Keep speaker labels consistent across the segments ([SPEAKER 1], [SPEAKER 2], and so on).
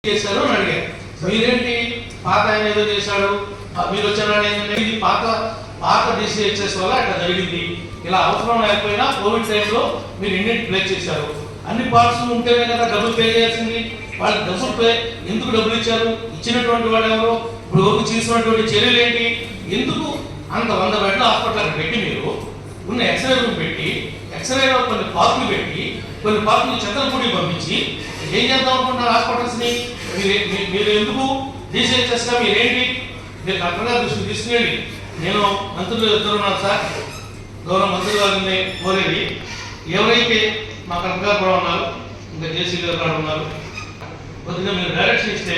[SPEAKER 1] చేశారు అని అడిగారు. మీరేంటి పాత ఆయన ఏదో చేశాడు మీరు వచ్చారని ఇది పాత డిసిహెచ్ఎస్ వల్ల ఇట్లా జరిగింది, ఇలా అవసరం లేకపోయినా కోవిడ్ టైంలో మీరు ఇండియన్ ప్లే చేశారు, అన్ని పార్ట్స్ ఉంటేనే కదా డబ్బులు పే చేయాల్సింది, వాళ్ళకి డబ్బులు పే ఎందుకు డబ్బులు ఇచ్చారు, ఇచ్చినటువంటి వాడు ఎవరు, ఇప్పుడు వరకు తీసుకున్నటువంటి చర్యలు ఏంటి, ఎందుకు అంత 100 బెడ్ల హాస్పిటల్ పెట్టి మీరు ఉన్న ఎక్స్రే రూమ్ పెట్టి ఎక్స్రేలో కొన్ని పార్కులు పెట్టి కొన్ని పార్కులు చంద్రపూడి పంపించి ఏం చేద్దాం అనుకుంటున్నారు హాస్పిటల్స్ని? మీరు ఎందుకు డిసిహెచ్ఎస్గా మీరేంటి మీరు కరెక్ట్గా దృష్టి తీసుకునేది. నేను మంత్రులు ఇద్దరు ఉన్నారు సార్, గౌరవ మంత్రులు గారిని కోరేది, ఎవరైతే మా కరెక్ట్ గారు కూడా ఉన్నారు, ఇంకా జేసీ గారు కూడా ఉన్నారు, కొద్దిగా మీరు డైరెక్షన్ ఇస్తే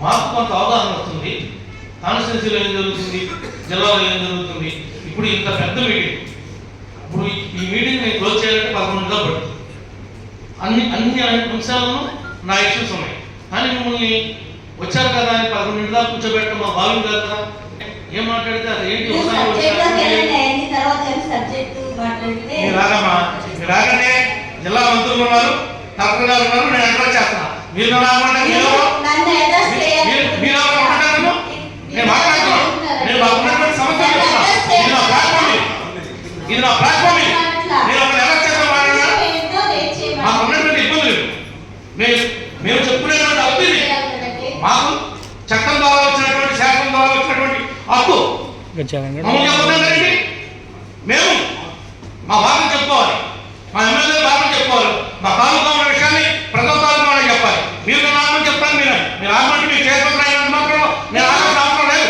[SPEAKER 1] మాకు కొంత అవగాహన వస్తుంది. కాన్స్టిట్యున్సీలో ఏం జరుగుతుంది, జిల్లాలో ఏం జరుగుతుంది. ఇప్పుడు ఇంత పెద్ద మీటింగ్, ఇప్పుడు ఈ మీటింగ్ నేను క్లోజ్ చేయాలంటే 11 గంటలు పడుతుంది. అన్ని అంశాలను నా ఇష్యూస్ ఉన్నాయి, కానీ మిమ్మల్ని వచ్చారు కదా అని 11 గంటల కూర్చోబెట్టడం మా భావం కాదు కదా. ఏం మాట్లాడితే అది ఏంటి రాగానే జిల్లా మంత్రులు ఉన్నారు, కలెక్టర్ గారు ఉన్నారు, నేను అడ్రస్ చేస్తున్నా. మీరు నేను మాట్లాడుతున్నాను, నేను మాకున్నటువంటి సమస్యలు చెప్తున్నా. ఇది నా ప్లాట్ఫామ్, ఇది నా ప్లాట్ఫామ్. నేను ఒక ఎలా చేద్దాం మాట్లాడినా మాకు ఉన్నటువంటి ఇబ్బందులు మేము చెప్పుకునేటువంటి అవుతుంది. మాకు చట్టం ద్వారా వచ్చినటువంటి శాసనం ద్వారా వచ్చినటువంటి హక్కు మేము మా బాధను చెప్పుకోవాలి, మా ఎమ్మెల్యే బాధను చెప్పుకోవాలి, మా తాలూకా ఉన్న విషయాన్ని ప్రజల తాలూకా చెప్పాలి. మీరు నామని చెప్తాను, మీరు ఆగమంటే మీరు చేసుకుంటున్నారని మాత్రం నేను ఆగడం అవసరం లేదు.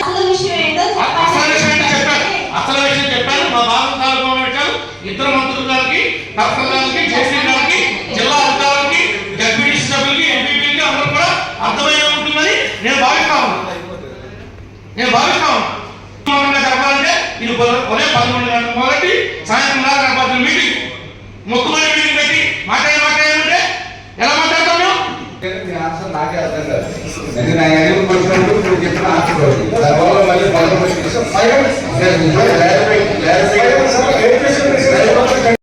[SPEAKER 1] అసలు విషయం ఏంటో చెప్పాను, అసలు విషయం చెప్పాను. మా బాధ తాలూకా ఉన్న విషయాలు ఇద్దరు మంత్రుల గారికి, కలెక్టర్ గారికి, జేసీ గారికి, జిల్లా అధికారులకి, జడ్పీటీసీ సభ్యులకి, ఎంపీపీలకి అందరూ కూడా అర్థమయ్యే ఉంటుందని నేను భావిస్తా ఉన్నాను. చెప్పాలంటే ఇది ఉదయం 11 గంటలకు మొదటి సాయంత్రం 4 గంటల మీటింగ్, మొక్కుమని మీటింగ్ పెట్టి మాట్లాడమంటే ఎలా మాట్లాడతాం మేము?
[SPEAKER 2] నాకే అర్థం కాదు. చెప్పిన ఆన్సర్